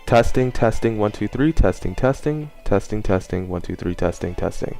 Testing, testing, 1, 2, 3, testing, testing, testing, testing, 1, 2, 3, testing, testing.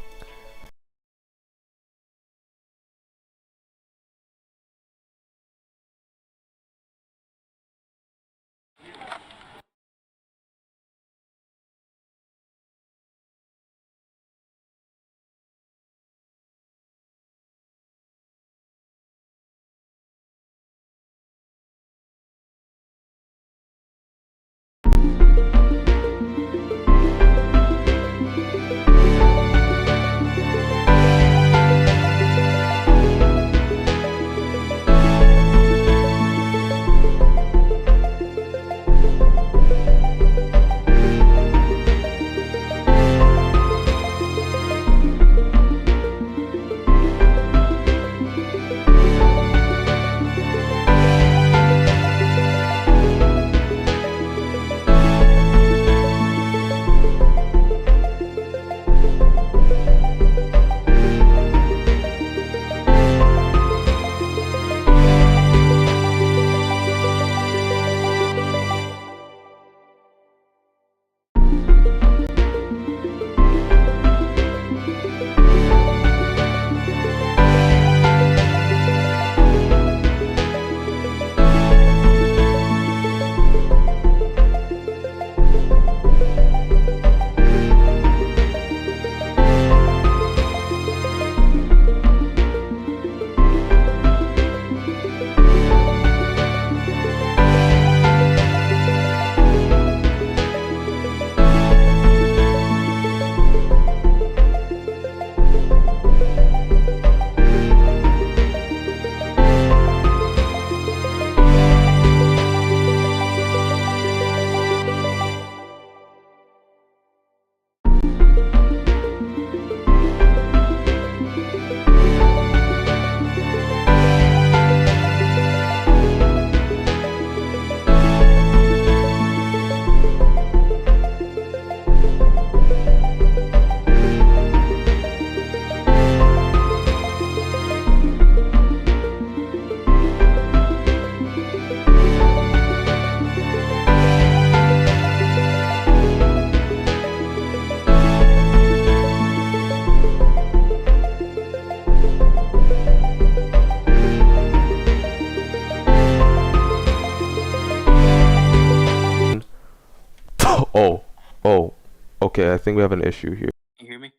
Oh, okay, I think we have an issue here. You hear me?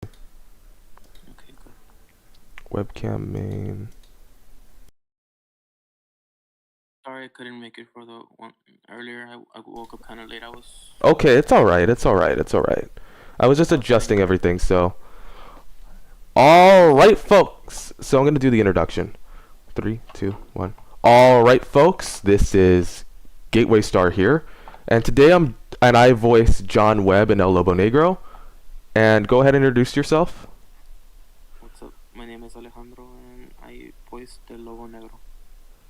Okay, good. Webcam main. Sorry I couldn't make it for the one earlier. I woke up kind of late. I was... Okay, it's alright, it's alright, it's alright. I was just adjusting everything, so. Alright, folks. So I'm going to do the introduction. 3, 2, 1. Alright, folks. This is Gateway Star here. And today I voice John Webb and El Lobo Negro. And go ahead and introduce yourself. What's up? My name is Alejandro and I voice the Lobo Negro.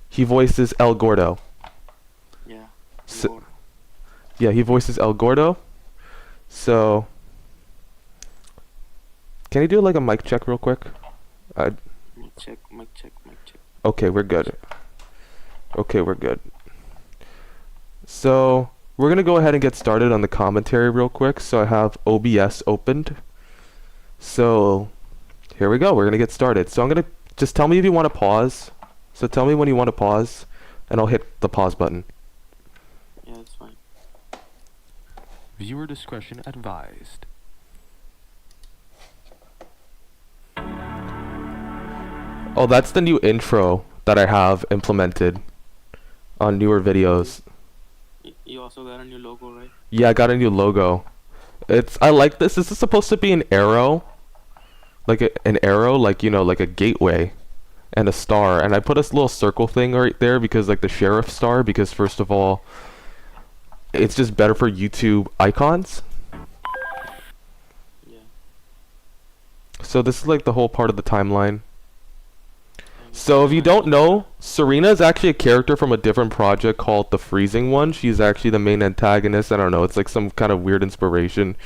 He voices El Gordo. Yeah. So, yeah, he voices El Gordo. So, can you do like a mic check real quick? Mic check, mic check, mic check. Okay, we're good. Okay, we're good. So, we're going to go ahead and get started on the commentary real quick. So I have OBS opened. So, here we go. We're going to get started. So I'm going to just tell me if you want to pause. So tell me when you want to pause, and I'll hit the pause button. Yeah, that's fine. Viewer discretion advised. Oh, that's the new intro that I have implemented on newer videos. You also got a new logo, right? Yeah, I got a new logo. I like this. This is supposed to be an arrow. Like an arrow, like, you know, like a gateway. And a star, and I put a little circle thing right there because like the sheriff star, because first of all it's just better for YouTube icons. Yeah. So this is like the whole part of the timeline. So if you don't know, Serena is actually a character from a different project called The Freezing One. She's actually the main antagonist. I don't know, it's like some kind of weird inspiration.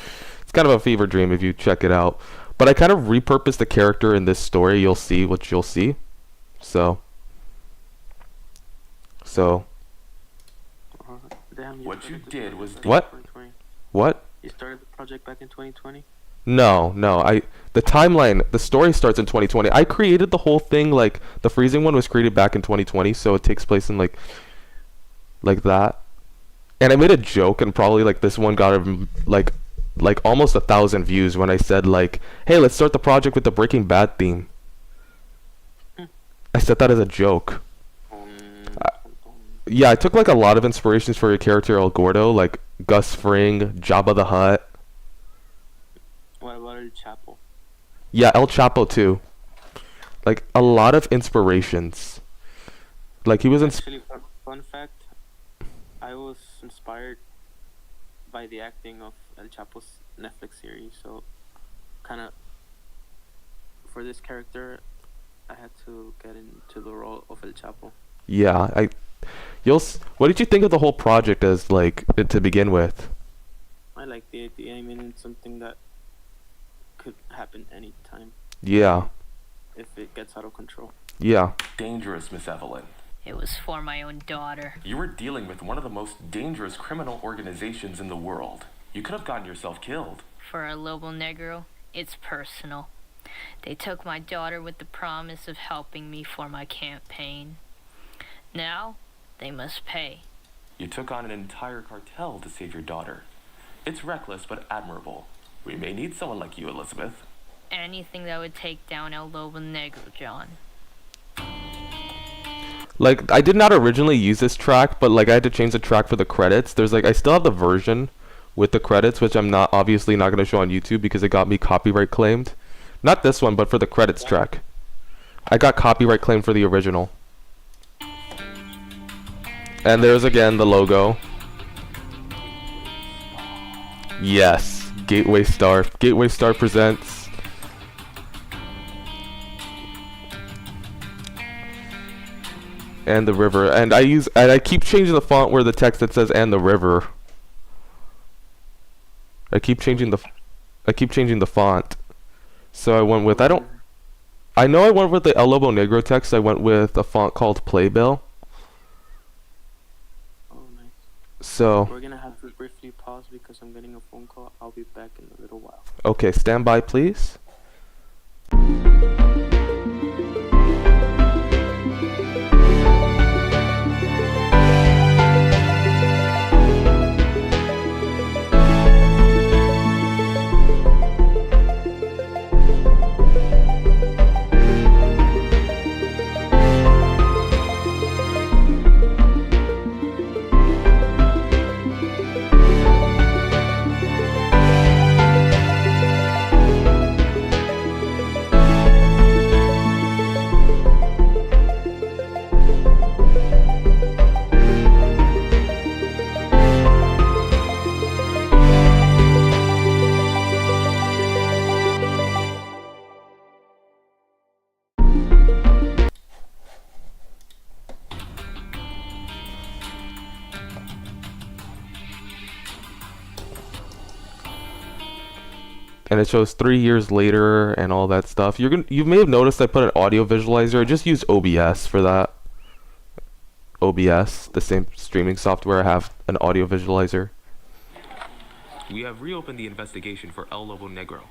It's kind of a fever dream if you check it out. But I kind of repurposed the character in this story. You'll see what you'll see. So Damn, What you started the did project was back in What? 2020. What? You started the project back in 2020? No, no. The timeline, the story starts in 2020. I created the whole thing, like the freezing one was created back in 2020, so it takes place in like that. And I made a joke, and probably like this one got like almost 1,000 views when I said like, "Hey, let's start the project with the Breaking Bad theme." I said that as a joke. Yeah, I took like a lot of inspirations for your character El Gordo, like Gus Fring, Jabba the Hutt. What about El Chapo? Yeah, El Chapo too. Like a lot of inspirations. Like he was in. Actually, fun fact, I was inspired by the acting of El Chapo's Netflix series, so kind of for this character, I had to get into the role of El Chapo. Yeah, what did you think of the whole project as like to begin with? I like the idea. I mean, it's something that could happen anytime Yeah, if it gets out of control. yeah. dangerous, Miss Evelyn. It was for my own daughter. You were dealing with one of the most dangerous criminal organizations in the world. You could have gotten yourself killed. For a Lobo Negro, it's personal. They took my daughter with the promise of helping me for my campaign. Now, they must pay. You took on an entire cartel to save your daughter. It's reckless but admirable. We may need someone like you, Elizabeth. Anything that would take down El Lobo Negro, John. Like I did not originally use this track, but like I had to change the track for the credits. There's like I still have the version with the credits, which I'm not obviously not gonna show on YouTube because it got me copyright claimed. Not this one, but for the credits track. I got copyright claimed for the original. And there's again the logo. Yes, Gateway Star. Gateway Star presents. And the river. And I keep changing the font where the text that says "and the river." I keep changing the font. So I went with I know I went with the El Lobo Negro text. I went with a font called Playbill. Oh, nice. So We're gonna have to briefly pause because I'm getting a phone call. I'll be back in a little while. okay, stand by please. And it shows 3 years later and all that stuff. You may have noticed I put an audio visualizer. I just used OBS for that. OBS, the same streaming software. I have an audio visualizer. We have reopened the investigation for El Lobo Negro.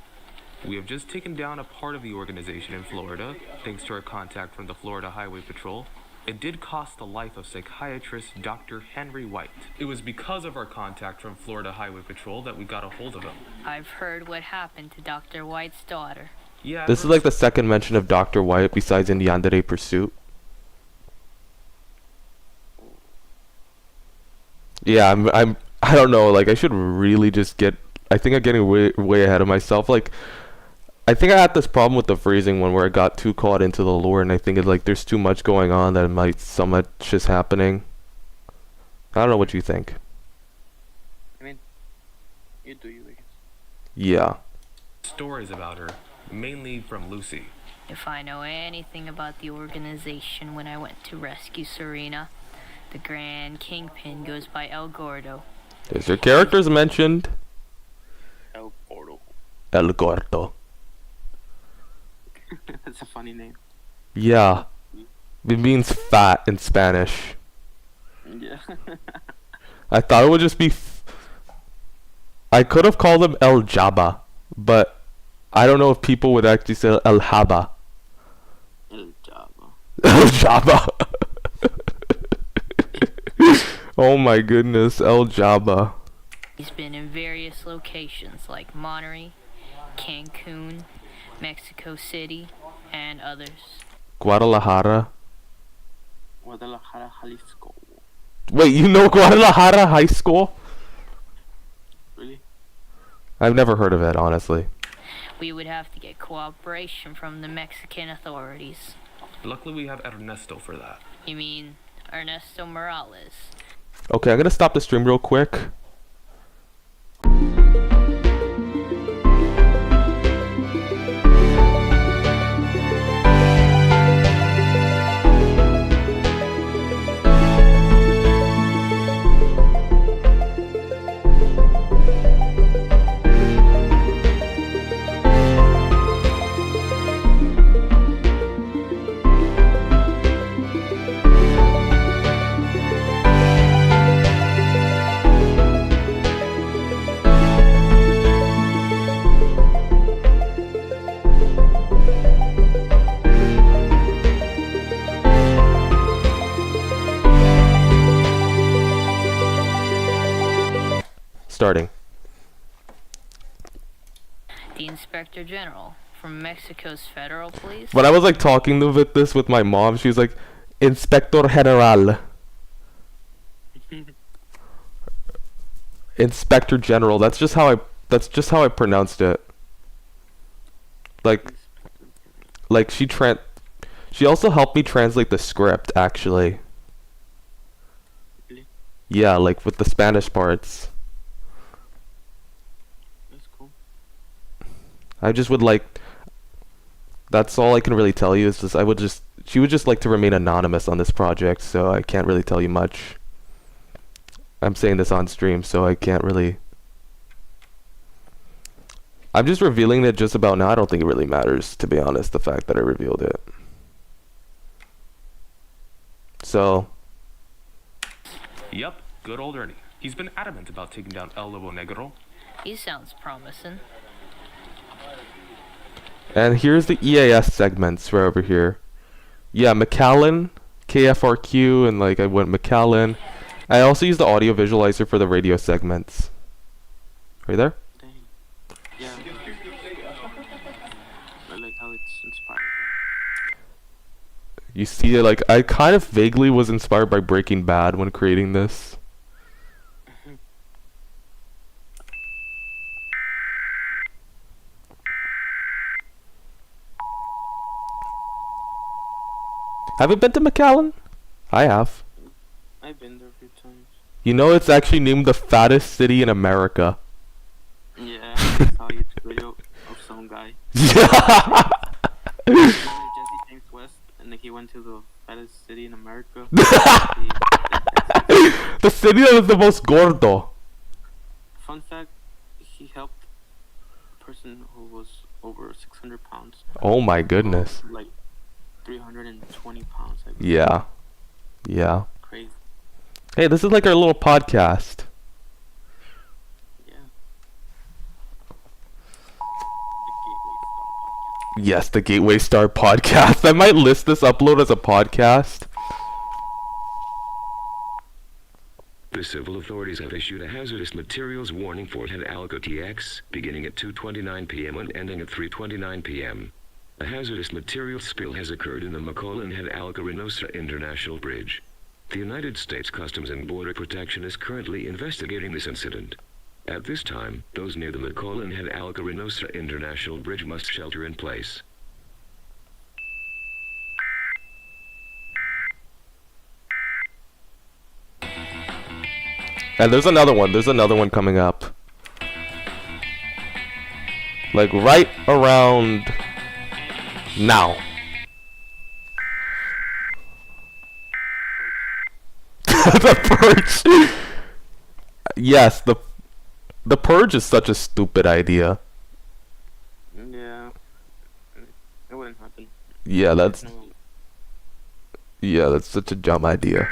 We have just taken down a part of the organization in Florida, thanks to our contact from the Florida Highway Patrol. It did cost the life of psychiatrist Dr. Henry White. It was because of our contact from Florida Highway Patrol that we got a hold of him. I've heard what happened to Dr. White's daughter. Yeah, This is like the second mention of Dr. White besides in Yandere Pursuit. Yeah, I don't know, like I should really just I think I'm getting way ahead of myself. Like I think I had this problem with the freezing one where I got too caught into the lore, and I think it's like there's too much going on that so much is happening. I don't know what you think. I mean, you do you, I guess. Yeah. stories about her, mainly from Lucy. If I know anything about the organization when I went to rescue Serena, the Grand Kingpin goes by El Gordo. There's your characters mentioned. El Gordo. El Gordo. That's a funny name. Yeah. It means fat in Spanish. Yeah. I thought it would just be. I could have called him El Jabba, but I don't know if people would actually say El Haba. El Java. El Jabba. Oh my goodness, El Jabba. He's been in various locations like Monterey, Cancun, Mexico City, and others. Guadalajara. Guadalajara, Jalisco. Wait, you know Guadalajara High School? Really? I've never heard of it, honestly. We would have to get cooperation from the Mexican authorities. Luckily, we have Ernesto for that. You mean Ernesto Morales? Okay, I'm gonna stop the stream real quick. Starting. The Inspector General from Mexico's federal police? When I was like talking with this with my mom, she was like, Inspector General. Inspector General. That's just how I pronounced it. Like she also helped me translate the script actually. Really? Yeah, like with the Spanish parts. That's cool. I just would like. That's all I can really tell you is just she would just like to remain anonymous on this project, so I can't really tell you much. I'm saying this on stream, so I can't really. I'm just revealing it just about now. I don't think it really matters, to be honest, the fact that I revealed it. So. Yup, good old Ernie. He's been adamant about taking down El Lobo Negro. He sounds promising. And here's the EAS segments right over here. Yeah, McAllen, KFRQ, and like I went McAllen. I also used the audio visualizer for the radio segments. Are you there? Dang. Yeah. I like how it's inspired. You see, like, I kind of vaguely was inspired by Breaking Bad when creating this. Have you been to McAllen? I have. I've been there a few times. You know, it's actually named the fattest city in America. Yeah, I saw a YouTube video of some guy. Yeah. Jesse James West, and then he went to the fattest city in America. The city that is the most gordo. Fun fact, he helped a person who was over 600 pounds. Oh my goodness. Like 320 pounds. I believe. Yeah. Yeah. Crazy. Hey, this is like our little podcast. Yeah. The Gateway Star Podcast. Yes, the Gateway Star podcast. I might list this upload as a podcast. The civil authorities have issued a hazardous materials warning for Head Alco TX, beginning at 2:29 p.m. and ending at 3:29 p.m. A hazardous materials spill has occurred in the McAllen Head Alco Reynosa International Bridge. The United States Customs and Border Protection is currently investigating this incident. At this time, those near the McAllen Head Alco Reynosa International Bridge must shelter in place. And there's another one. There's another one coming up. Like right around now. The purge. Yes, the purge is such a stupid idea. Yeah. It wouldn't happen. Yeah, that's No. yeah, that's such a dumb idea.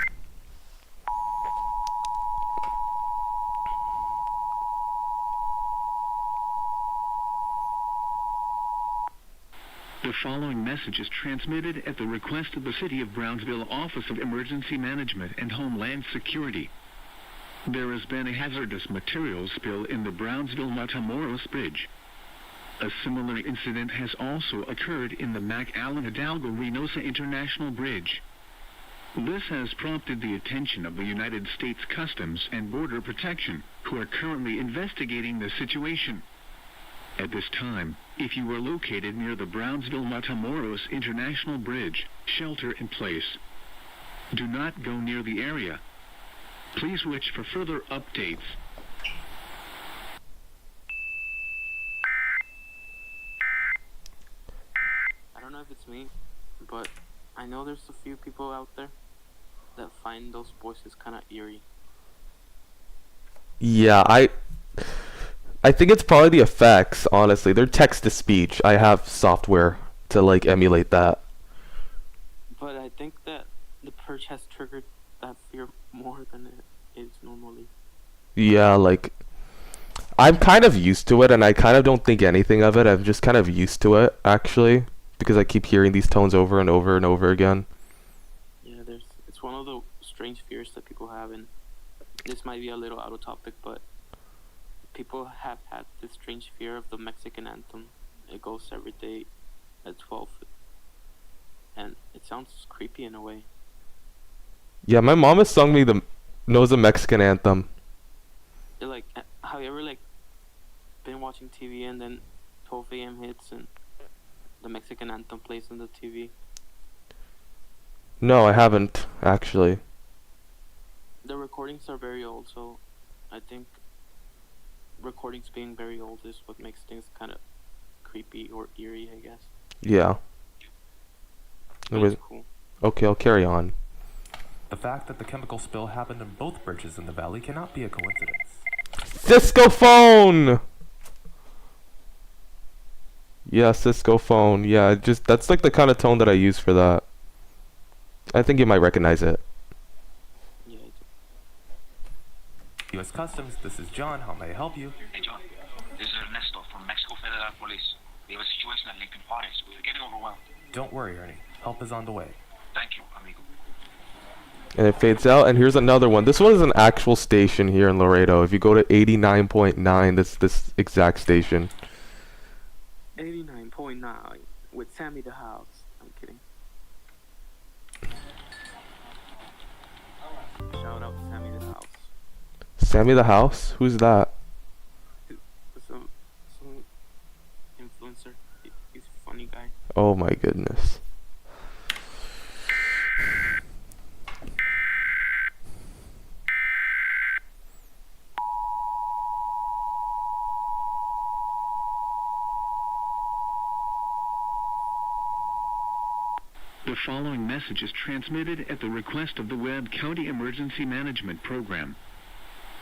message is transmitted at the request of the City of Brownsville Office of Emergency Management and Homeland Security. There has been a hazardous materials spill in the Brownsville-Matamoros Bridge. A similar incident has also occurred in the McAllen Hidalgo Reynosa International Bridge. This has prompted the attention of the United States Customs and Border Protection, who are currently investigating the situation. At this time, if you are located near the Brownsville-Matamoros International Bridge, shelter in place. Do not go near the area. Please watch for further updates. I don't know if it's me, but I know there's a few people out there that find those voices kind of eerie. Yeah, I think it's probably the effects, honestly. They're text to speech. I have software to like emulate that. But I think that the purge has triggered that fear more than it is normally. Yeah, like I'm kind of used to it and I kind of don't think anything of it. I'm just kind of used to it actually because I keep hearing these tones over and over and over again. Yeah, it's one of the strange fears that people have, and this might be a little out of topic, but people have had this strange fear of the Mexican anthem. It goes every day at 12, and it sounds creepy in a way. Yeah, my mom has sung me knows the Mexican anthem. They're like, have you ever like been watching TV and then 12 a.m. hits and the Mexican anthem plays on the TV? No, I haven't actually. The recordings are very old, so I think recordings being very old is what makes things kind of creepy or eerie, I guess. Yeah. But it's cool. Okay, I'll carry on. The fact that the chemical spill happened in both bridges in the valley cannot be a coincidence. Cisco phone. Yeah, Cisco phone. Yeah, just that's like the kind of tone that I use for that. I think you might recognize it. Yeah, I do. U.S. Customs, this is John. How may I help you? Hey John, this is Ernesto from Mexico Federal Police. We have a situation at Lincoln Juarez. We're getting overwhelmed. Don't worry, Ernie. Help is on the way. Thank you, amigo. And it fades out. And here's another one. This one is an actual station here in Laredo. If you go to 89.9, this exact station. 89.9 with Sammy the House. I'm kidding. Shout out Sammy the House. Sammy the House? Who's that? Some influencer. He's a funny guy. Oh my goodness. The following message is transmitted at the request of the Webb County Emergency Management Program.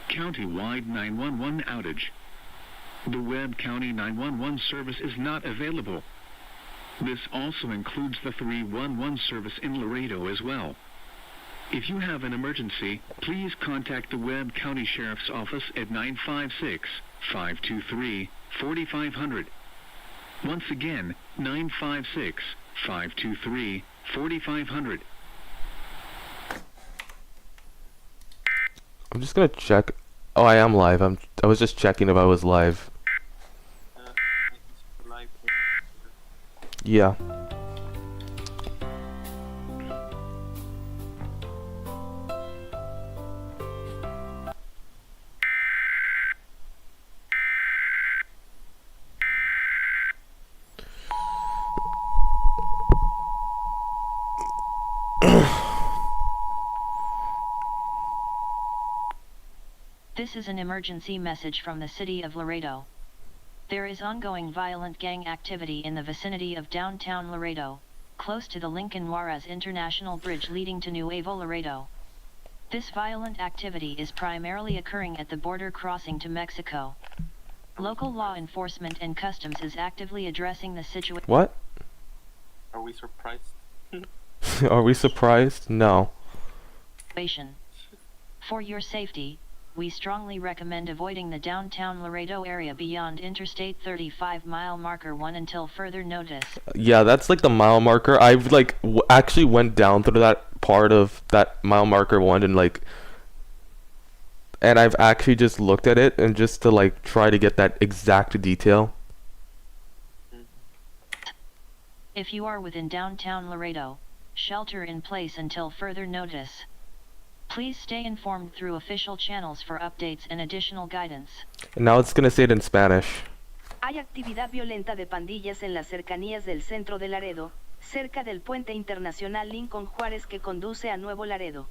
County-wide 911 outage. The Webb County 911 service is not available. This also includes the 311 service in Laredo as well. If you have an emergency, please contact the Webb County Sheriff's Office at 956-523-4500. Once again, 956-523-4500. I'm just gonna check. Oh, I am live. I was just checking if I was live. Live. Yeah. This is an emergency message from the city of Laredo. There is ongoing violent gang activity in the vicinity of downtown Laredo, close to the Lincoln Juarez International Bridge leading to Nuevo Laredo. This violent activity is primarily occurring at the border crossing to Mexico. Local law enforcement and customs is actively addressing the situation. What? Are we surprised? Are we surprised? No. For your safety, we strongly recommend avoiding the downtown Laredo area beyond Interstate 35 mile marker 1 until further notice. Yeah, that's like the mile marker. I've like actually went down through that part of that mile marker 1 and I've actually just looked at it and just to like try to get that exact detail. If you are within downtown Laredo, shelter in place until further notice. Please stay informed through official channels for updates and additional guidance. And now it's gonna say it in Spanish. Hay actividad violenta de pandillas en las cercanías del centro de Laredo, cerca del puente internacional Lincoln Juárez que conduce a Nuevo Laredo.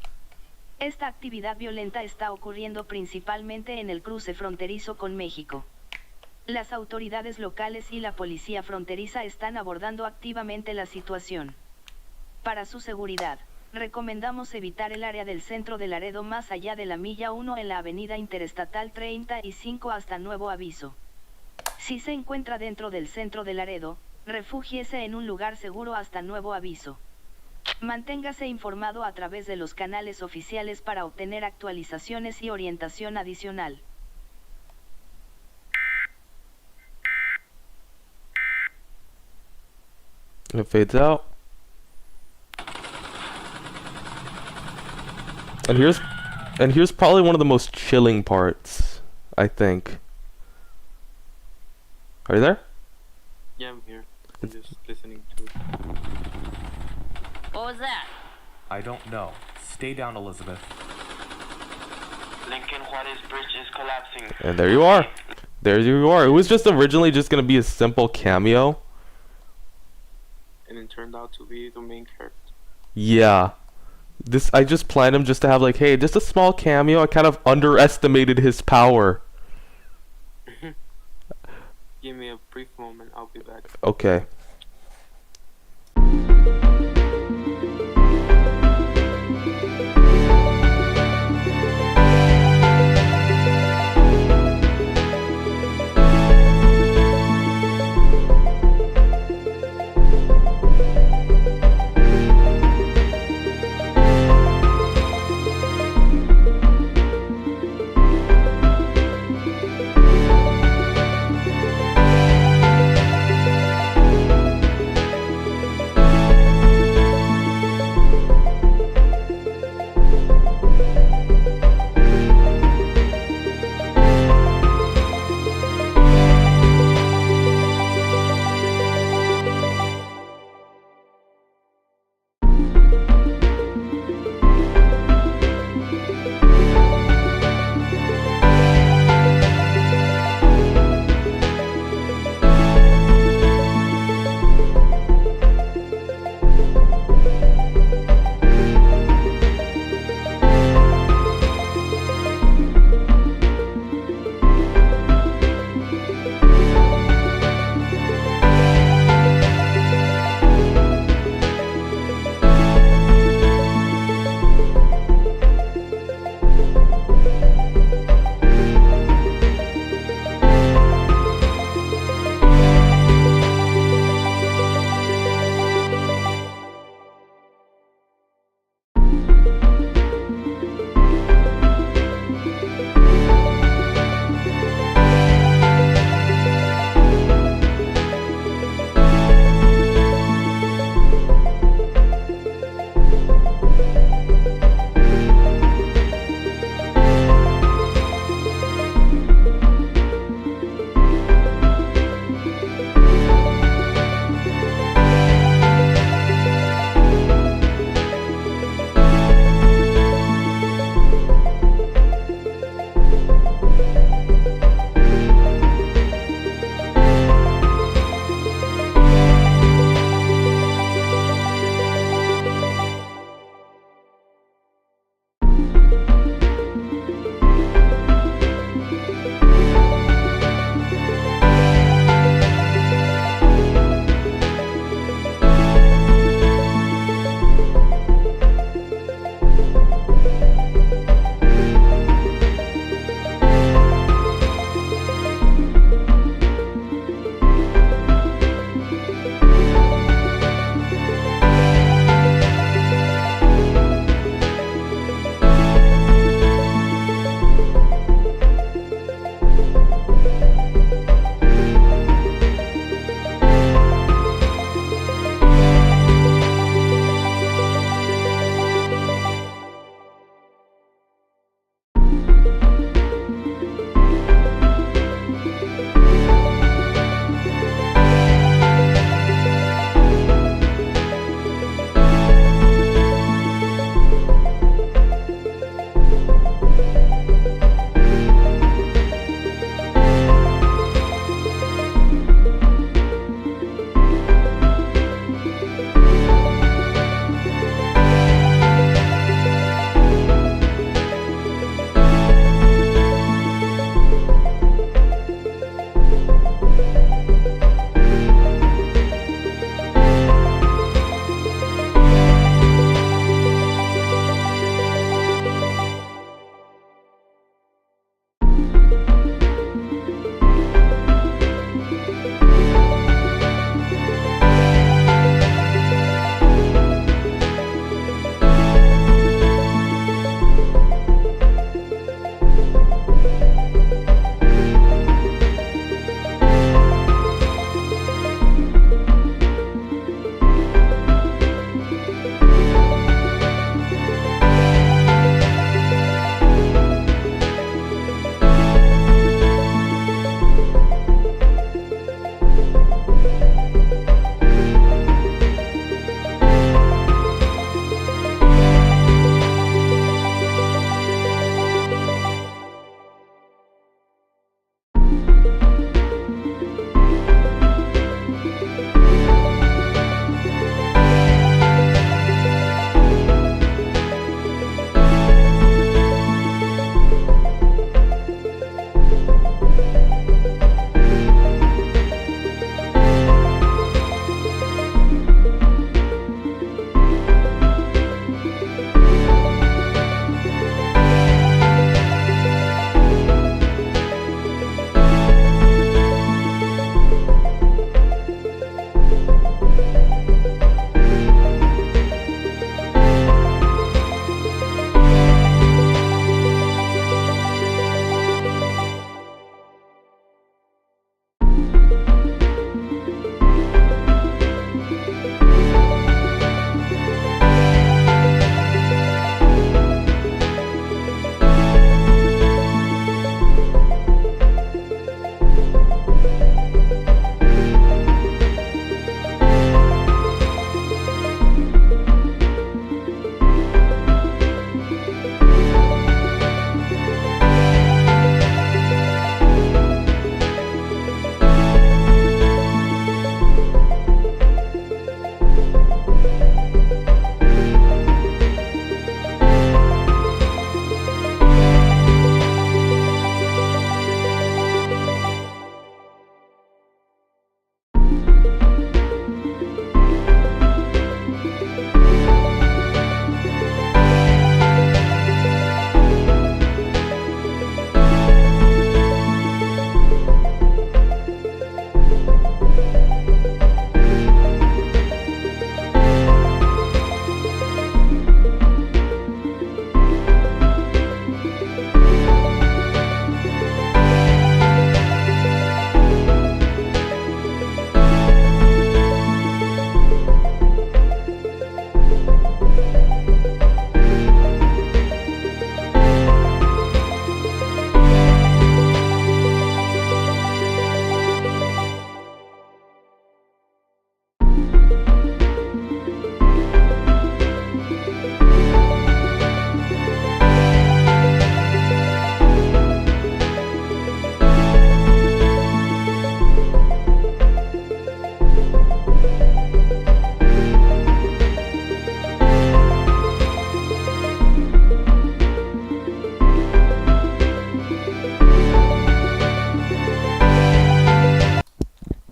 Esta actividad violenta está ocurriendo principalmente en el cruce fronterizo con México. Las autoridades locales y la policía fronteriza están abordando activamente la situación. Para su seguridad, recomendamos evitar el área del centro de Laredo más allá de la milla 1 en la avenida Interestatal 35 hasta nuevo aviso. Si se encuentra dentro del centro de Laredo, refúgiese en un lugar seguro hasta nuevo aviso. Manténgase informado a través de los canales oficiales para obtener actualizaciones y orientación adicional. It fades out. And here's probably one of the most chilling parts, I think. Are you there? Yeah, I'm here. I'm just listening to it. What was that? I don't know. Stay down, Elizabeth. Lincoln Juarez Bridge is collapsing. And there you are. There you are. It was just originally just gonna be a simple cameo. And it turned out to be the main character. Yeah. I just planned him just to have like, hey, just a small cameo. I kind of underestimated his power. Give me a brief moment, I'll be back. Okay.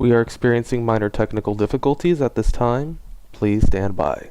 We are experiencing minor technical difficulties at this time. Please stand by.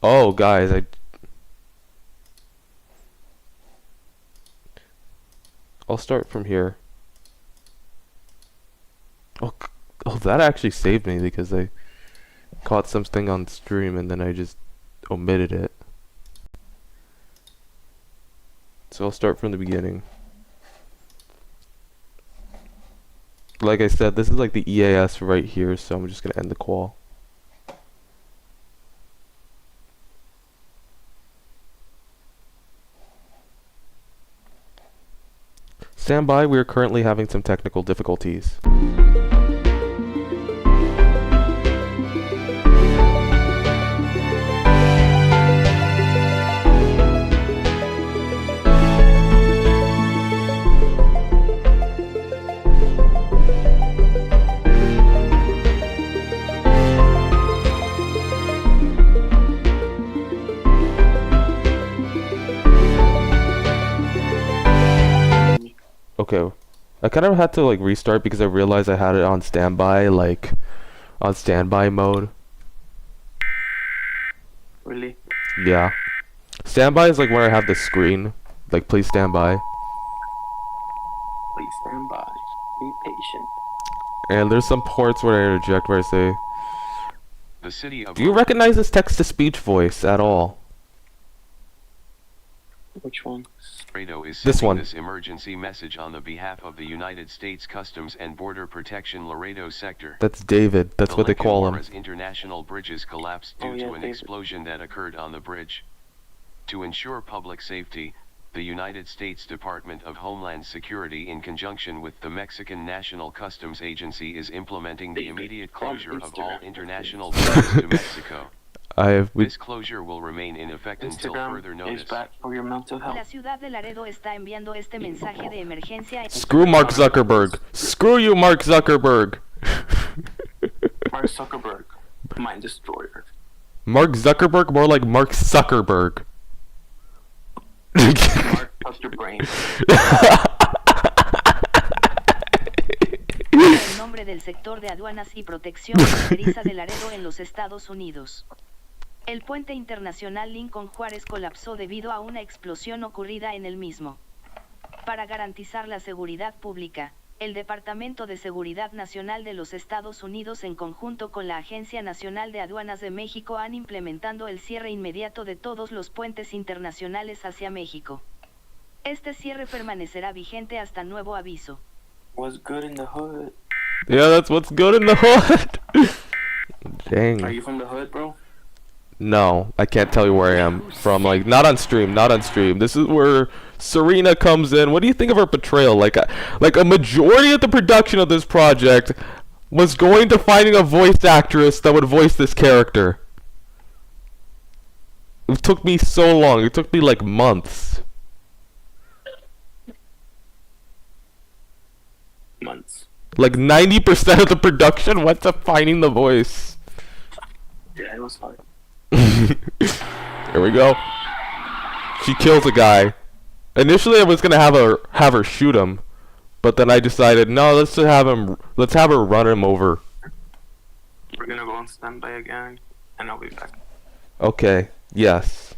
Oh, guys, I'll start from here. Oh, that actually saved me because I caught something on stream and then I just omitted it. So I'll start from the beginning. Like I said, this is like the EAS right here, so I'm just gonna end the call. Stand by, we are currently having some technical difficulties. Okay, I kind of had to like restart because I realized I had it on standby, like on standby mode. Really? Yeah. Standby is like where I have the screen, like please stand by. Please stand by. Be patient. And there's some parts where I interject where I say, The city of do you recognize this text-to-speech voice at all? Which one? Laredo is This sending one. this emergency message on the behalf of the United States Customs and Border Protection Laredo sector. That's David, that's what they call him. Lincoln International bridges collapsed due to an David. explosion that occurred on the bridge. To ensure public safety, the United States Department of Homeland Security in conjunction with the Mexican National Customs Agency is implementing the immediate closure of all international bridges to Mexico. This closure will remain in effect until further notice. Is bad for your mental health. La ciudad de Laredo está enviando este mensaje de emergencia. Screw Mark Zuckerberg. Screw you, Mark Zuckerberg. Mark Zuckerberg, mind destroyer. Mark Zuckerberg, more like Mark Zuckerberg. Mark, trust your brain. El nombre del sector de aduanas y protección fronteriza de Laredo en los Estados Unidos. El puente internacional Lincoln Juárez colapsó debido a una explosión ocurrida en el mismo. Para garantizar la seguridad pública, el Departamento de Seguridad Nacional de los Estados Unidos en conjunto con la Agencia Nacional de Aduanas de México han implementado el cierre inmediato de todos los puentes internacionales hacia México. Este cierre permanecerá vigente hasta nuevo aviso. What's good in the hood? Yeah, that's what's good in the hood. Dang. Are you from the hood, bro? No, I can't tell you where I am from. Like, not on stream, not on stream. This is where Serena comes in. What do you think of her portrayal? Like a majority of the production of this project was going to finding a voice actress that would voice this character. It took me so long. It took me like months. Months. Like 90% of the production went to finding the voice. Yeah, it was hard. Here we go. She kills a guy. Initially, I was gonna have her shoot him, but then I decided no. Let's have her run him over. We're gonna go on standby again, and I'll be back. Okay. Yes.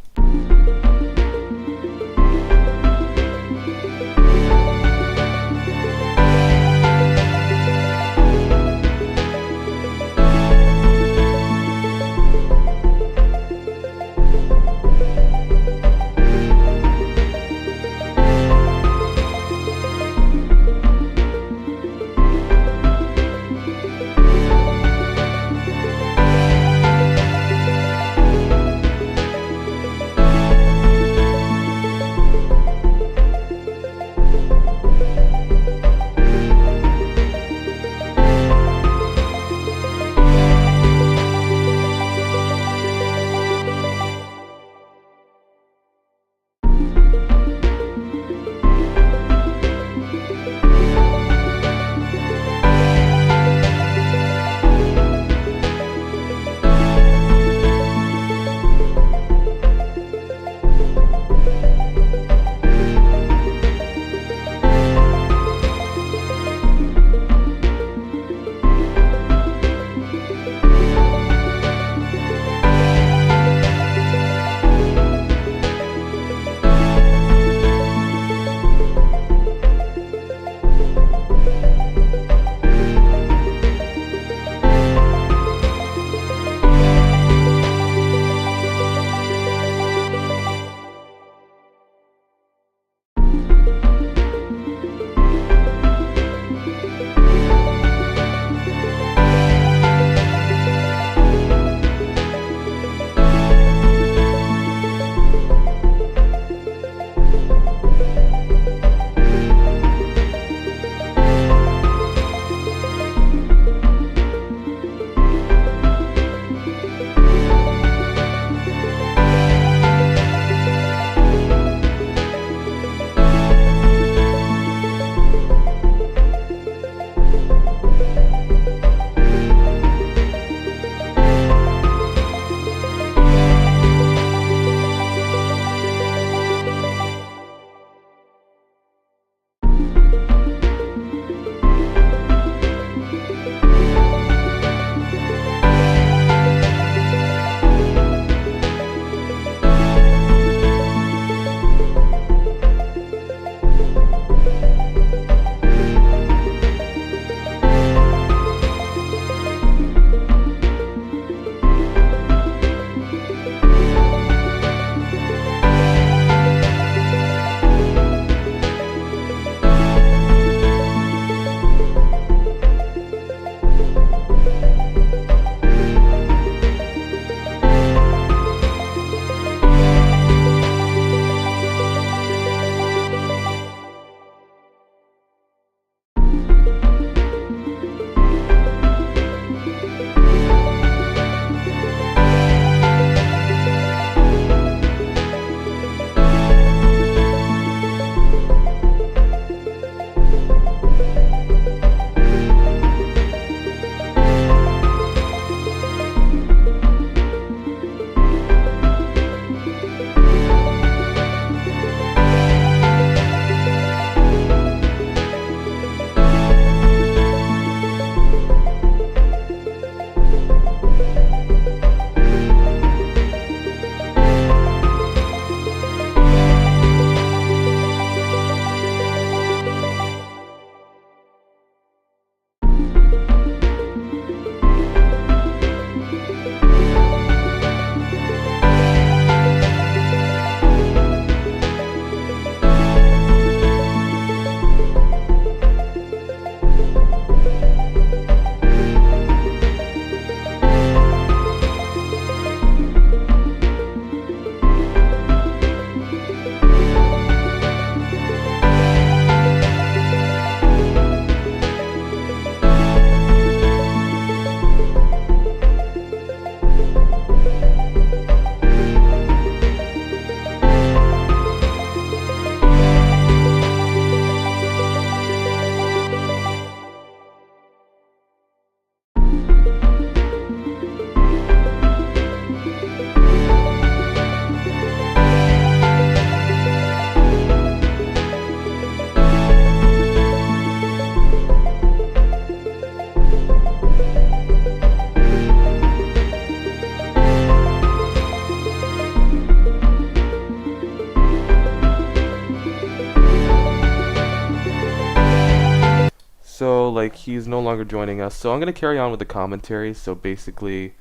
like he's no longer joining us. So I'm gonna carry on with the commentary. So basically,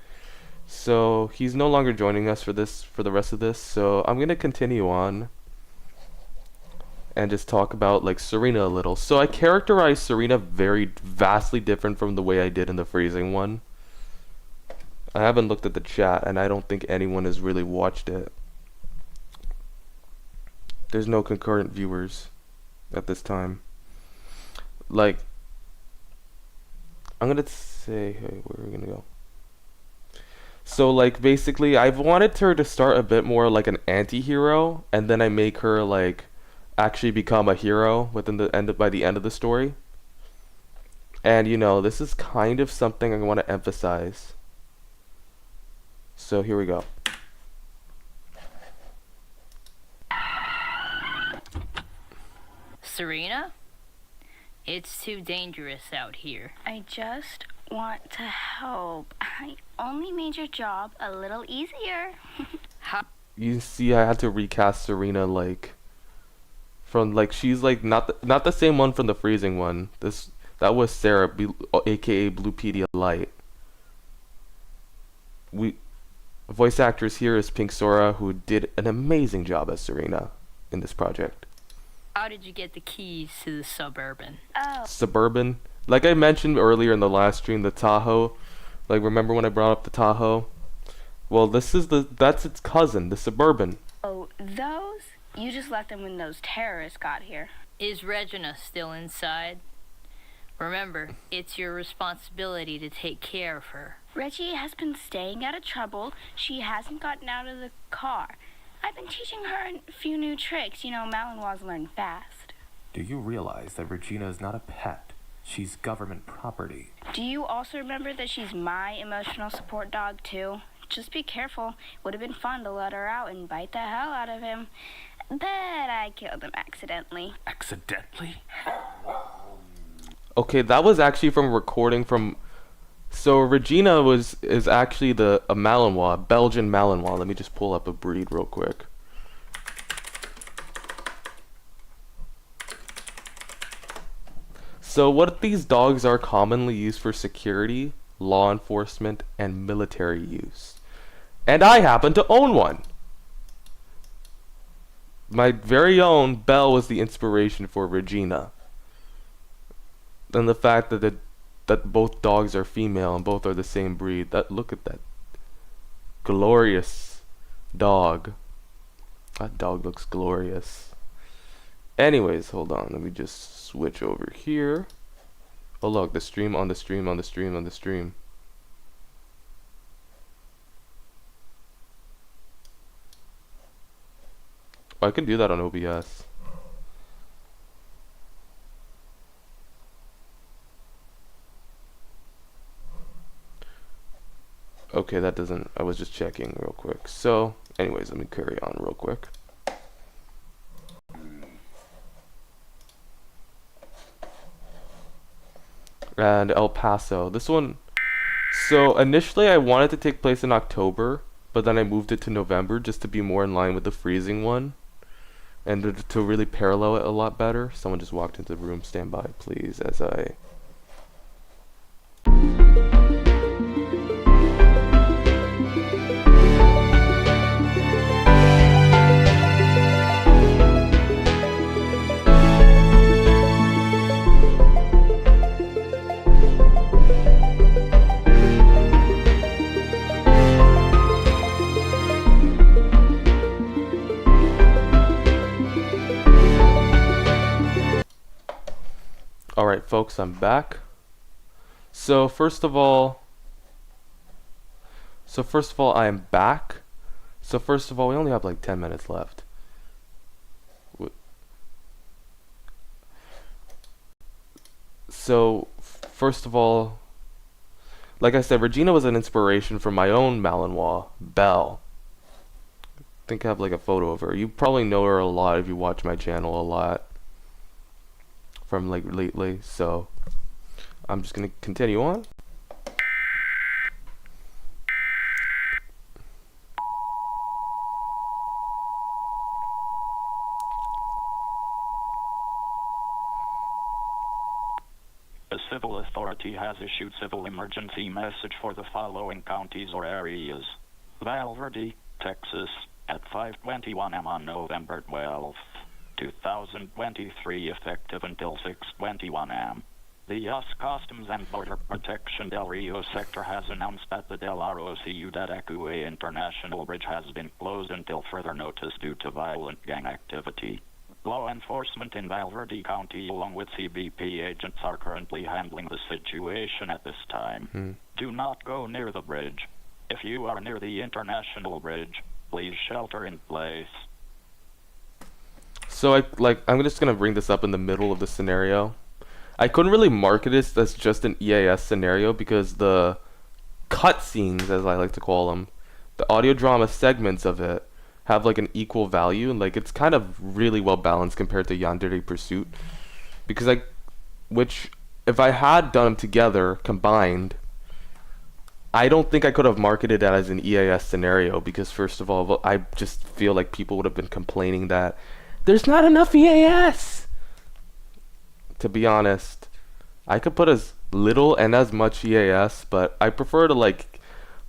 so he's no longer joining us for the rest of this. So I'm gonna continue on and just talk about like Serena a little. So I characterized Serena very vastly different from the way I did in the freezing one. I haven't looked at the chat, and I don't think anyone has really watched it. There's no concurrent viewers at this time. Like, I'm gonna say, hey, where are we gonna go? So like basically, I've wanted her to start a bit more like an anti-hero, and then I make her like actually become a hero within the end by the end of the story. And you know, this is kind of something I want to emphasize. So here we go. Serena? It's too dangerous out here. I just want to help. I only made your job a little easier. You see, I had to recast Serena like from like she's like not the same one from the freezing one. That was Sarah, aka Bluepedia Light. Voice actress here is Pink Sora, who did an amazing job as Serena in this project. How did you get the keys to the Suburban? Oh. Suburban, like I mentioned earlier in the last stream, the Tahoe. Like, remember when I brought up the Tahoe? Well, that's its cousin, the Suburban. Oh, those? You just left them when those terrorists got here. Is Regina still inside? Remember, it's your responsibility to take care of her. Reggie has been staying out of trouble. She hasn't gotten out of the car. I've been teaching her a few new tricks. You know, Malinois learn fast. Do you realize that Regina is not a pet? She's government property. Do you also remember that she's my emotional support dog, too? Just be careful. Would have been fun to let her out and bite the hell out of him. But I killed him accidentally. Accidentally? Okay, that was actually from a recording from... So Regina is actually a Malinois, Belgian Malinois. Let me just pull up a breed real quick. So what these dogs are commonly used for security, law enforcement, and military use. And I happen to own one. My very own Belle was the inspiration for Regina. And the fact that both dogs are female and both are the same breed. Look at that glorious dog. That dog looks glorious. Anyways, hold on. Let me just switch over here. Oh look, the stream on the stream on the stream on the stream. Oh, I can do that on OBS. Okay, that doesn't... I was just checking real quick. So, anyways, let me carry on real quick. And El Paso. This one... So, initially I wanted to take place in October, but then I moved it to November just to be more in line with the freezing one. And to really parallel it a lot better. Someone just walked into the room. Stand by, please, as I... Alright folks, I'm back. So first of all I am back. So first of all, we only have like 10 minutes left. So first of all, like I said, Regina was an inspiration for my own Malinois, Belle. I think I have like a photo of her. You probably know her a lot if you watch my channel a lot. From like lately, so I'm just gonna continue on. A civil authority has issued civil emergency message for the following counties or areas. Val Verde, Texas, at 5:21 am on November 12th, 2023, effective until 6:21 am. The U.S. Customs and Border Protection Del Rio sector has announced that the Del Aro Ciudad Acue International Bridge has been closed until further notice due to violent gang activity. Law enforcement in Val Verde County along with CBP agents are currently handling the situation at this time. Do not go near the bridge. If you are near the international bridge, please shelter in place. So I'm just gonna bring this up in the middle of the scenario. I couldn't really market this as just an EAS scenario because the cutscenes, as I like to call them, the audio drama segments of it have like an equal value, and like it's kind of really well balanced compared to Yandere Pursuit. Because which if I had done them together combined, I don't think I could have marketed that as an EAS scenario because first of all, I just feel like people would have been complaining that there's not enough EAS. To be honest, I could put as little and as much EAS, but I prefer to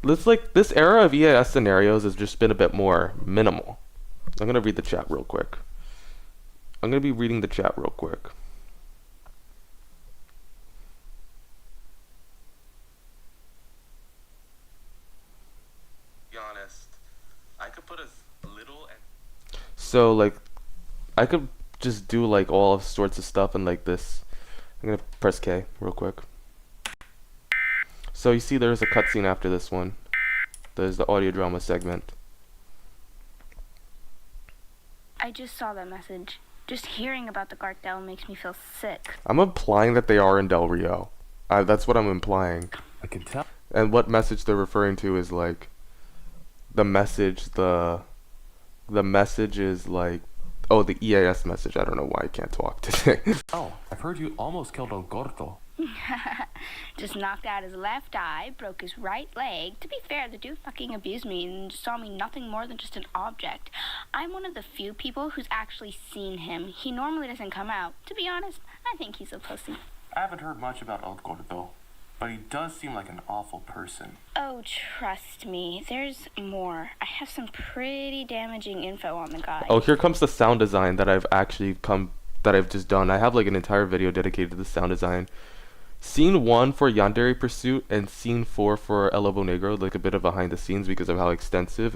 this era of EAS scenarios has just been a bit more minimal. I'm gonna read the chat real quick. I'm gonna be reading the chat real quick. Be honest, I could put as little and so I could just do all sorts of stuff and this. I'm gonna press K real quick. So you see there's a cutscene after this one. There's the audio drama segment. I just saw that message. Just hearing about the cartel makes me feel sick. I'm implying that they are in Del Rio. That's what I'm implying. I can tell. And what message they're referring to is the message is oh, the EAS message. I don't know why I can't talk today. Oh, I've heard you almost killed El Gordo. Just knocked out his left eye, broke his right leg. To be fair, the dude fucking abused me and saw me nothing more than just an object. I'm one of the few people who's actually seen him. He normally doesn't come out. To be honest, I think he's a pussy. I haven't heard much about El Gordo, but he does seem like an awful person. Oh, trust me, there's more. I have some pretty damaging info on the guy. Oh, here comes the sound design that I've just done. I have an entire video dedicated to the sound design. Scene 1 for Yandere Pursuit and scene 4 for El Lobo Negro, a bit of behind the scenes because of how extensive.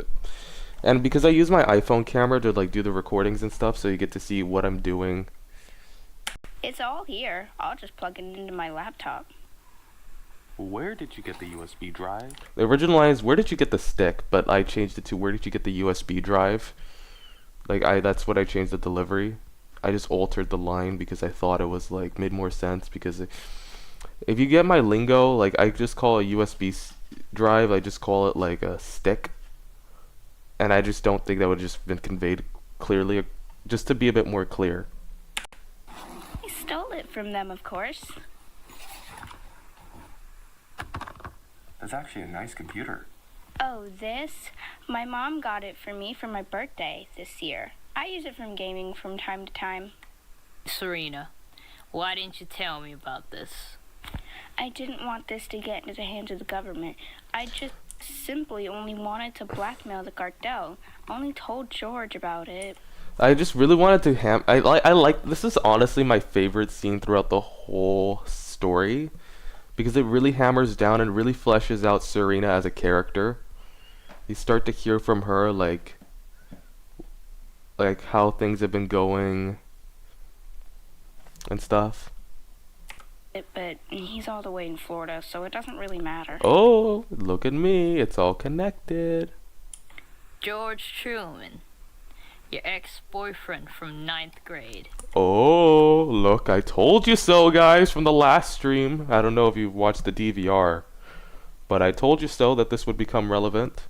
And because I use my iPhone camera to do the recordings and stuff, so you get to see what I'm doing. It's all here. I'll just plug it into my laptop. Where did you get the USB drive? The original line is, where did you get the stick? But I changed it to, where did you get the USB drive? That's what I changed the delivery. I just altered the line because I thought it was made more sense because if you get my lingo, I just call a USB drive, I just call it a stick. And I just don't think that would just been conveyed clearly, just to be a bit more clear. I stole it from them, of course. That's actually a nice computer. Oh, this? My mom got it for me for my birthday this year. I use it from gaming from time to time. Serena, why didn't you tell me about this? I didn't want this to get into the hands of the government. I just simply only wanted to blackmail the cartel. Only told George about it. I just really wanted to I like this is honestly my favorite scene throughout the whole story because it really hammers down and really fleshes out Serena as a character. You start to hear from her how things have been going and stuff. But he's all the way in Florida, so it doesn't really matter. Oh, look at me. It's all connected. George Truman, your ex-boyfriend from 9th grade. Oh, look, I told you so, guys, from the last stream. I don't know if you've watched the DVR, but I told you so that this would become relevant.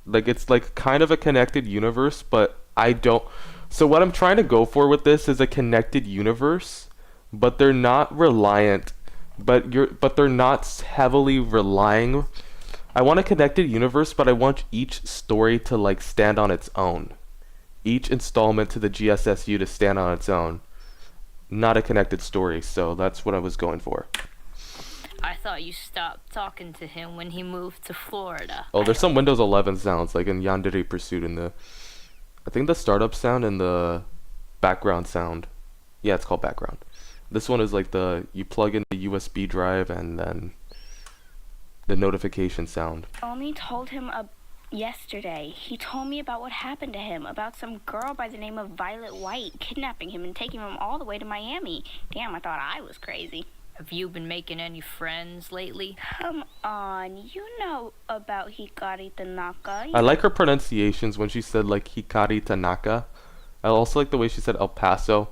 It's kind of a connected universe, but I don't... So what I'm trying to go for with this is a connected universe, but they're not reliant, but they're not heavily relying. I want a connected universe, but I want each story to stand on its own. Each installment to the GSSU to stand on its own. not a connected story. So that's what I was going for. I thought you stopped talking to him when he moved to Florida. Oh, there's some Windows 11 sounds, like in Yandere Pursuit, in the, I think the startup sound and the background sound. Yeah, it's called background. This one is like you plug in the USB drive and then the notification sound. I only told him yesterday. He told me about what happened to him, about some girl by the name of Violet White kidnapping him and taking him all the way to Miami. Damn, I thought I was crazy. Have you been making any friends lately? Come on, you know about Hikari Tanaka. I like her pronunciations when she said like Hikari Tanaka. I also like the way she said El Paso.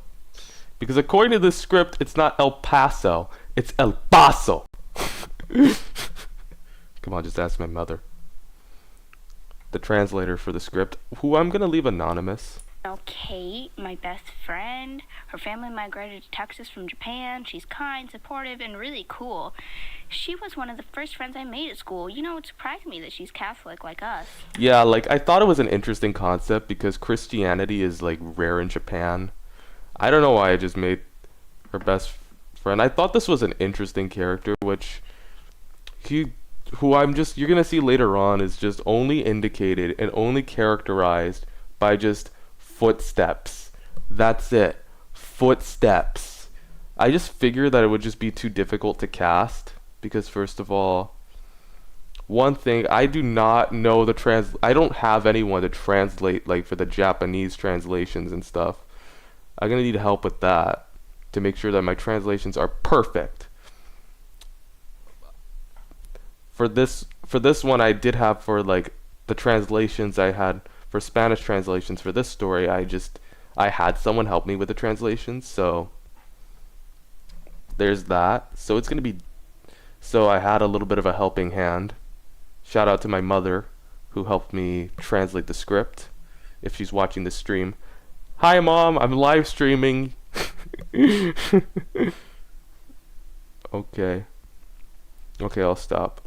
Because according to this script, it's not El Paso, it's El Paso. Come on, just ask my mother. The translator for the script, who I'm gonna leave anonymous. Kate, my best friend. Her family migrated to Texas from Japan. She's kind, supportive, and really cool. She was one of the first friends I made at school. You know, it surprised me that she's Catholic like us. Yeah, like I thought it was an interesting concept because Christianity is like rare in Japan. I don't know why I just made her best friend. I thought this was an interesting character, which you're gonna see later on is just only indicated and only characterized by just footsteps. That's it. Footsteps. I just figured that it would just be too difficult to cast because first of all, one thing, I do not know I don't have anyone to translate like for the Japanese translations and stuff. I'm gonna need help with that to make sure that my translations are perfect. For this one, I did have for like the translations I had for Spanish translations for this story. I had someone help me with the translations, so there's that. So it's gonna be. So I had a little bit of a helping hand. Shout out to my mother, who helped me translate the script. If she's watching the stream. Hi Mom, I'm live streaming. Okay, I'll stop.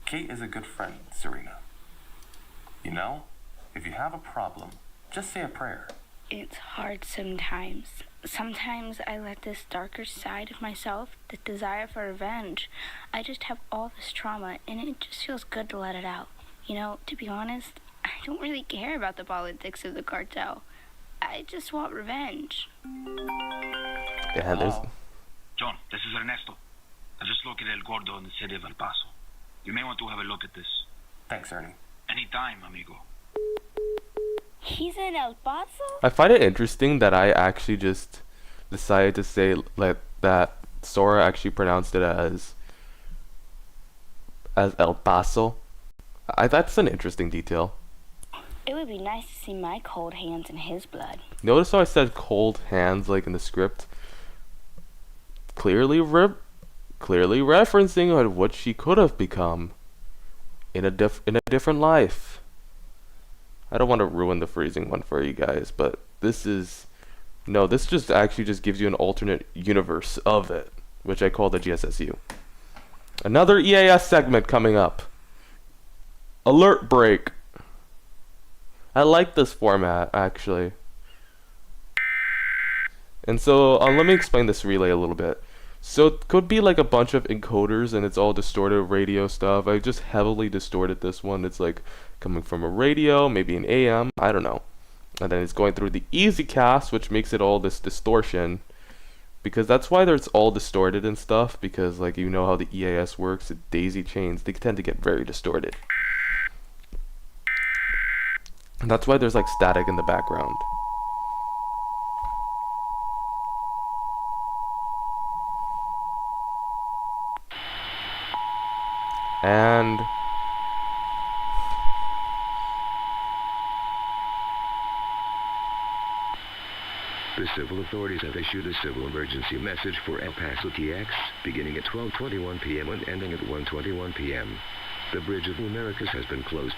Kate is a good friend, Serena. You know, if you have a problem, just say a prayer. It's hard sometimes. Sometimes I let this darker side of myself, the desire for revenge, I just have all this trauma, and it just feels good to let it out. You know, to be honest, I don't really care about the politics of the cartel. I just want revenge. Yeah, there's... John, this is Ernesto. I just located El Gordo in the city of El Paso. You may want to have a look at this. Thanks, Ernie. Anytime, amigo. He's in El Paso? I find it interesting that I actually just decided to say that Sora actually pronounced it as El Paso. That's an interesting detail. It would be nice to see my cold hands in his blood. Notice how I said cold hands like in the script? Clearly referencing what she could have become in a different life. I don't want to ruin the freezing one for you guys, but this just actually just gives you an alternate universe of it, which I call the GSSU. Another EAS segment coming up. Alert break. I like this format, actually. And so, let me explain this relay a little bit. So, it could be like a bunch of encoders and it's all distorted radio stuff. I just heavily distorted this one. It's like coming from a radio, maybe an AM, I don't know. And then it's going through the EasyCast, which makes it all this distortion. Because that's why it's all distorted and stuff. Because, like, you know how the EAS works, the daisy chains, they tend to get very distorted. And that's why there's like static in the background. And the civil authorities have issued a civil emergency message for El Paso TX, beginning at 12:21 p.m. and ending at 1:21 p.m. The Bridge of the Americas has been closed.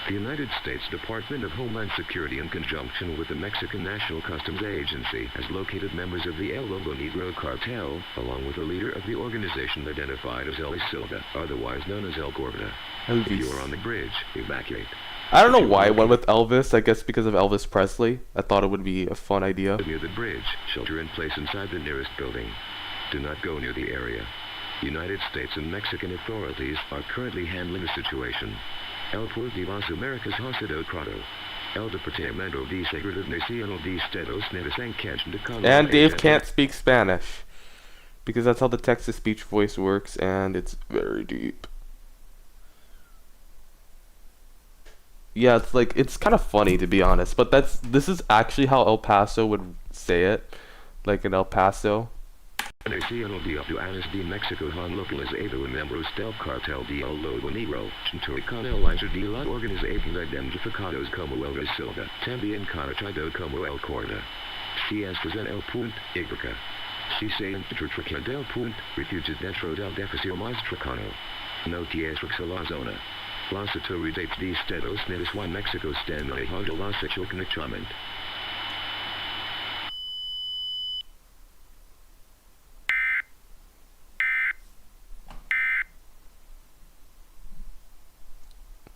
The United States Department of Homeland Security, in conjunction with the Mexican National Customs Agency, has located members of the El Lobo Negro cartel, along with the leader of the organization identified as Elvis Silva, otherwise known as El Gorda. If you are on the bridge, evacuate. I don't know why I went with Elvis. I guess because of Elvis Presley. I thought it would be a fun idea. Near the bridge, shelter in place inside the nearest building. Do not go near the area. United States and Mexican authorities are currently handling the situation. El Pueblo de las Americas ha sido creado. El Departamento de Seguridad Nacional de Estados Unidos and Dave can't speak Spanish. Because that's how the text-to-speech voice works, and it's very deep. Yeah, it's like, it's kind of funny to be honest, but this is actually how El Paso would say it, like in El Paso. Nacional de Aduanas de Mexico han localizado a miembros del cartel de El Lobo Negro, junto con el líder de la organización identificados como El da Silva, también conocido como El Corda. Si estás en el punto Ibrica. Si se encuentra del punto refugios dentro del edificio más cercano. No te acerques a la zona. Las autoridades de Estados Unidos y México están manejando la situación actualmente.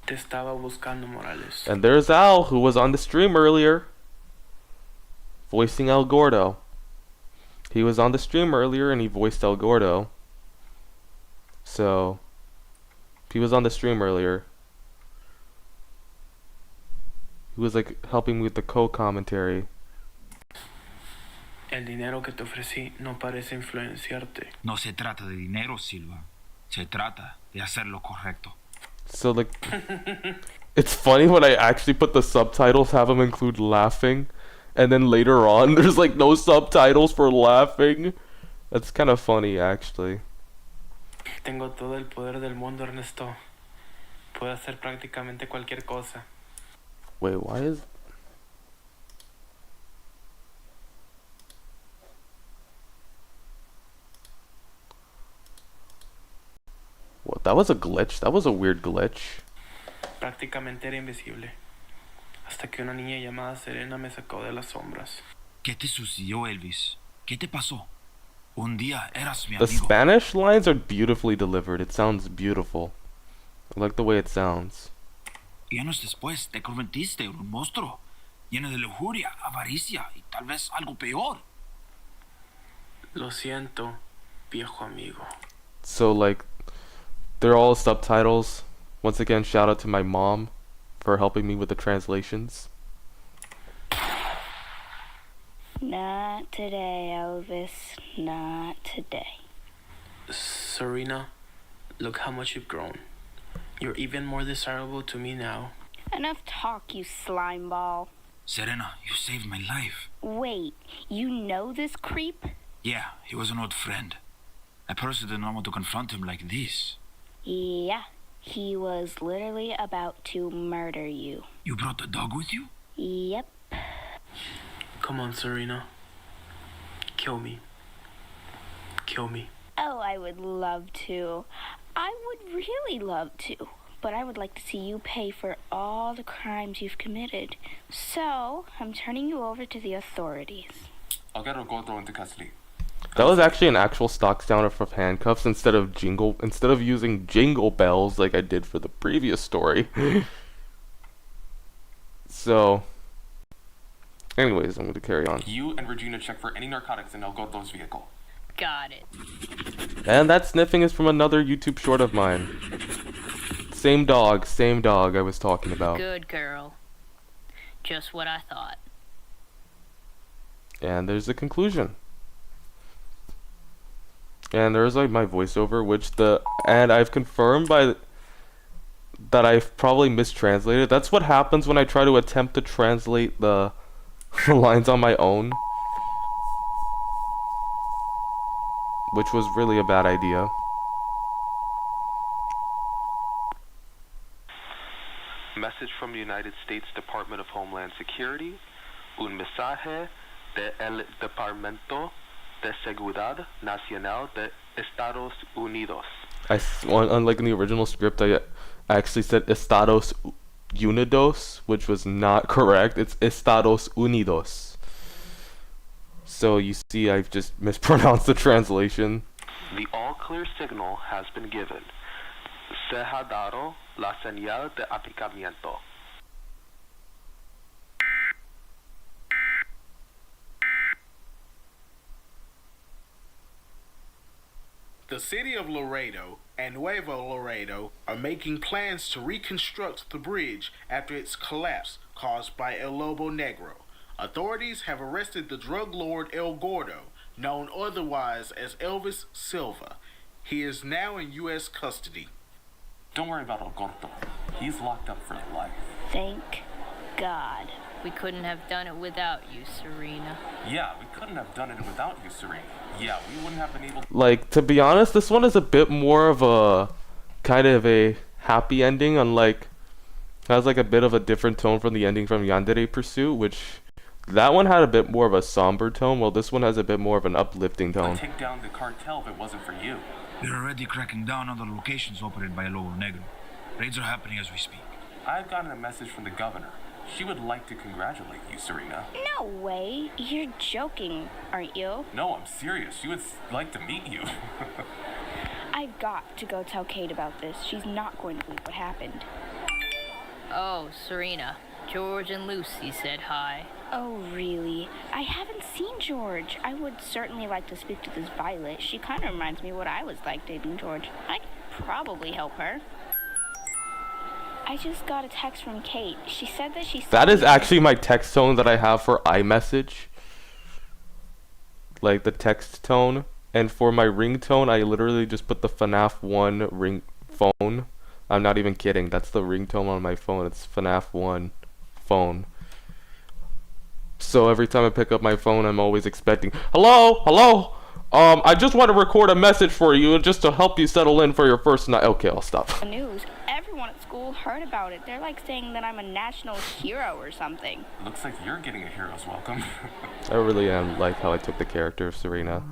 Te estaba buscando, Morales. And there's Al, who was on the stream earlier, voicing El Gordo. He was on the stream earlier and he voiced El Gordo. So, he was on the stream earlier. He was like helping me with the co-commentary. El dinero que te ofrecí no parece influenciarte. No se trata de dinero, Silva. Se trata de hacer lo correcto. So like, it's funny when I actually put the subtitles, have them include laughing, and then later on there's like no subtitles for laughing. That's kind of funny actually. Tengo todo el poder del mundo, Ernesto. Puedo hacer prácticamente cualquier cosa. Wait, why is... What? That was a glitch? That was a weird glitch. Prácticamente era invisible. Hasta que una niña llamada Serena me sacó de las sombras. ¿Qué te sucedió, Elvis? ¿Qué te pasó? Un día eras mi The amigo. Spanish lines are beautifully delivered. It sounds beautiful. I like the way it sounds. Y años después te convertiste en un monstruo, lleno de lujuria, avaricia y tal vez algo peor. Lo siento, viejo amigo. So like, they're all subtitles. Once again, shout out to my mom for helping me with the translations. Not today, Elvis. Not today. Serena, look how much you've grown. You're even more desirable to me now. Enough talk, you slime ball. Serena, you saved my life. Wait, you know this creep? Yeah, he was an old friend. I personally did not want to confront him like this. Yeah, he was literally about to murder you. You brought the dog with you? Yep. Come on, Serena. Kill me. Kill me. Oh, I would love to. I would really love to. But I would like to see you pay for all the crimes you've committed. So, I'm turning you over to the authorities. I'll get Gordo into custody. That was actually an actual stock sound of handcuffs instead of using jingle bells like I did for the previous story. So, anyways, I'm going to carry on. You and Regina check for any narcotics in El Gordo's vehicle. Got it. And that sniffing is from another YouTube short of mine. Same dog I was talking about. Good girl. Just what I thought. And there's the conclusion. And there's like my voiceover, and I've confirmed that I've probably mistranslated. That's what happens when I try to attempt to translate the lines on my own. Which was really a bad idea. Message from the United States Department of Homeland Security. Un mensaje de el Departamento de Seguridad Nacional de Estados Unidos. Unlike in the original script, I actually said Estados Unidos, which was not correct. It's Estados Unidos. So you see, I've just mispronounced the translation. The all-clear signal has been given. Se ha dado la señal de aplicamiento. The city of Laredo and Nuevo Laredo are making plans to reconstruct the bridge after its collapse caused by El Lobo Negro. Authorities have arrested the drug lord El Gordo, known otherwise as Elvis Silva. He is now in U.S. custody. Don't worry about El Gordo. He's locked up for life. Thank God. We couldn't have done it without you, Serena. Yeah, we couldn't have done it without you, Serena. Yeah, we wouldn't have been able to... Like, to be honest, this one is a bit more of a kind of a happy ending, unlike has like a bit of a different tone from the ending from Yandere Pursuit, which that one had a bit more of a somber tone, while this one has a bit more of an uplifting tone. take down the cartel if it wasn't for you. They're already cracking down on the locations operated by Lobo Negro. Raids are happening as we speak. I've gotten a message from the governor. She would like to congratulate you, Serena. No way. You're joking, aren't you? No, I'm serious. She would like to meet you. I've got to go tell Kate about this. She's not going to believe what happened. Oh, Serena. George and Lucy said hi. Oh, really? I haven't seen George. I would certainly like to speak to this Violet. She kind of reminds me of what I was like dating George. I could probably help her. I just got a text from Kate. She said that she... That is actually my text tone that I have for iMessage. Like the text tone. And for my ringtone, I literally just put the FNAF 1 ring phone. I'm not even kidding. That's the ringtone on my phone. It's FNAF 1 phone. So every time I pick up my phone, I'm always expecting, hello, hello. I just want to record a message for you just to help you settle in for your first night. Okay, I'll stop. News. Everyone at school heard about it. They're like saying that I'm a national hero or something. Looks like you're getting a hero's welcome. I really am like how I took the character of Serena.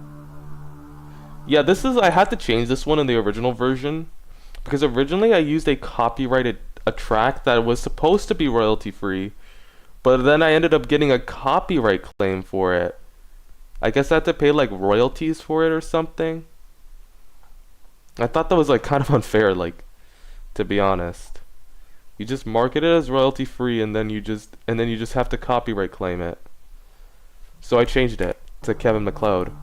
Yeah, this is, I had to change this one in the original version because originally I used a track that was supposed to be royalty free, but then I ended up getting a copyright claim for it. I guess I had to pay like royalties for it or something. I thought that was like kind of unfair, like, to be honest. You just market it as royalty free and then you just have to copyright claim it. So I changed it to Kevin MacLeod.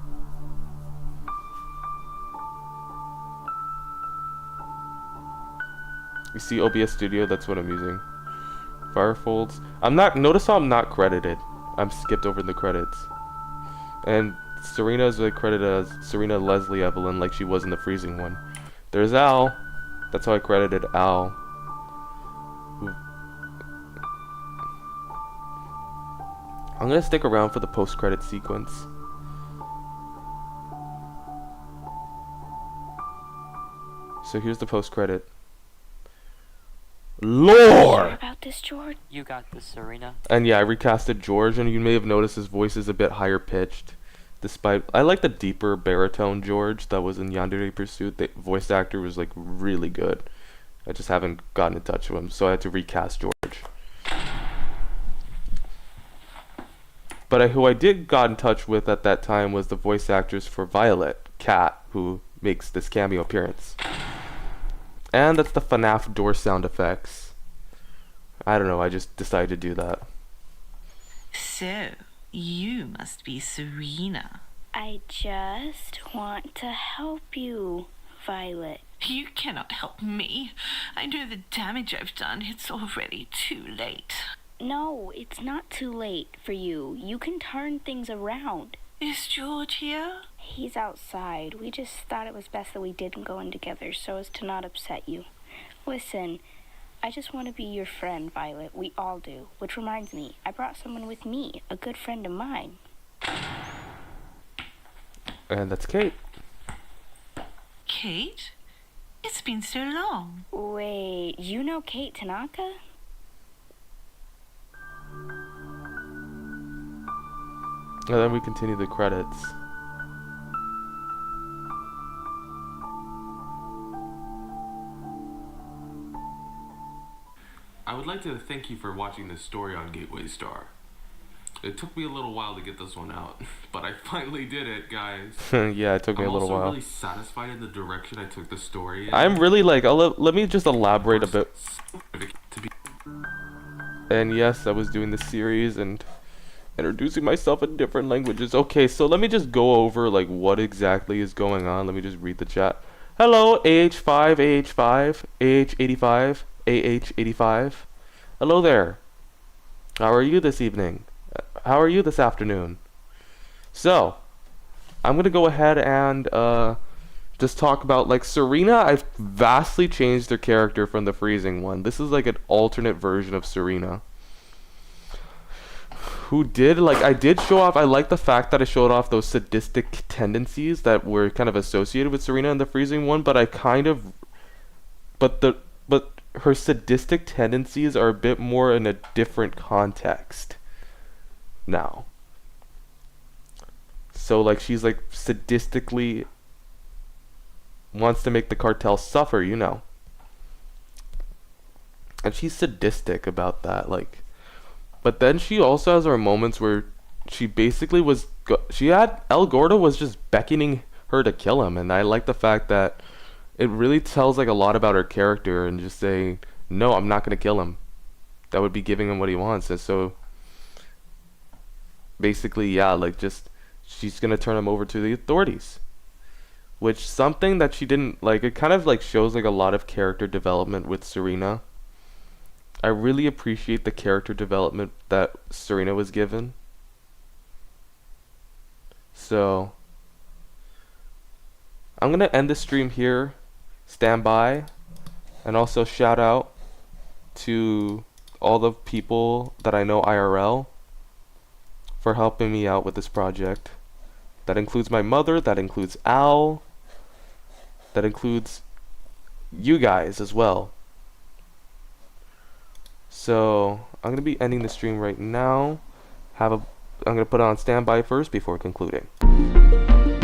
You see OBS Studio, that's what I'm using. Firefolds. Notice how I'm not credited. I'm skipped over the credits. And Serena is like credited as Serena Leslie Evelyn like she was in the freezing one. There's Al. That's how I credited Al. Ooh. I'm gonna stick around for the post-credit sequence. So here's the post-credit. Lord! About this, George? You got this, Serena. And yeah, I recasted George, and you may have noticed his voice is a bit higher pitched. Despite, I like the deeper baritone George that was in Yandere Pursuit. The voice actor was like really good. I just haven't gotten in touch with him, so I had to recast George. But who I did got in touch with at that time was the voice actress for Violet, Kat, who makes this cameo appearance. And that's the FNAF door sound effects. I don't know, I just decided to do that. So, you must be Serena. I just want to help you, Violet. You cannot help me. I know the damage I've done. It's already too late. No, it's not too late for you. You can turn things around. Is George here? He's outside. We just thought it was best that we didn't go in together so as to not upset you. Listen, I just want to be your friend, Violet. We all do. Which reminds me, I brought someone with me, a good friend of mine. And that's Kate. Kate? It's been so long. Wait, you know Kate Tanaka? And then we continue the credits. I would like to thank you for watching this story on Gateway Star. It took me a little while to get this one out, but I finally did it, guys. Yeah, it took me a little while. I'm also really satisfied in the direction I took the story in. I'm really like, let me just elaborate a bit. And yes, I was doing the series, and Introducing myself in different languages. Okay, so let me just go over like what exactly is going on. Let me just read the chat. Hello, AH5, AH5, AH85, AH85. Hello there. How are you this evening? How are you this afternoon? So, I'm gonna go ahead and just talk about like Serena. I've vastly changed her character from the freezing one. This is like an alternate version of Serena. Who did like I did show off. I like the fact that I showed off those sadistic tendencies that were kind of associated with Serena in the freezing one, but I kind of but her sadistic tendencies are a bit more in a different context now. So like she's like sadistically wants to make the cartel suffer, you know. And she's sadistic about that, like. But then she also has her moments where she basically was she had El Gordo was just beckoning her to kill him, and I like the fact that it really tells like a lot about her character and just saying, no, I'm not gonna kill him. That would be giving him what he wants. And so basically, yeah, like just she's gonna turn him over to the authorities. Which something that she didn't like, it kind of like shows like a lot of character development with Serena. I really appreciate the character development that Serena was given. So I'm gonna end the stream here. Stand by, and also shout out to all the people that I know IRL for helping me out with this project. That includes my mother, that includes Al, that includes you guys as well. So I'm gonna be ending the stream right now. I'm gonna put it on standby first before concluding.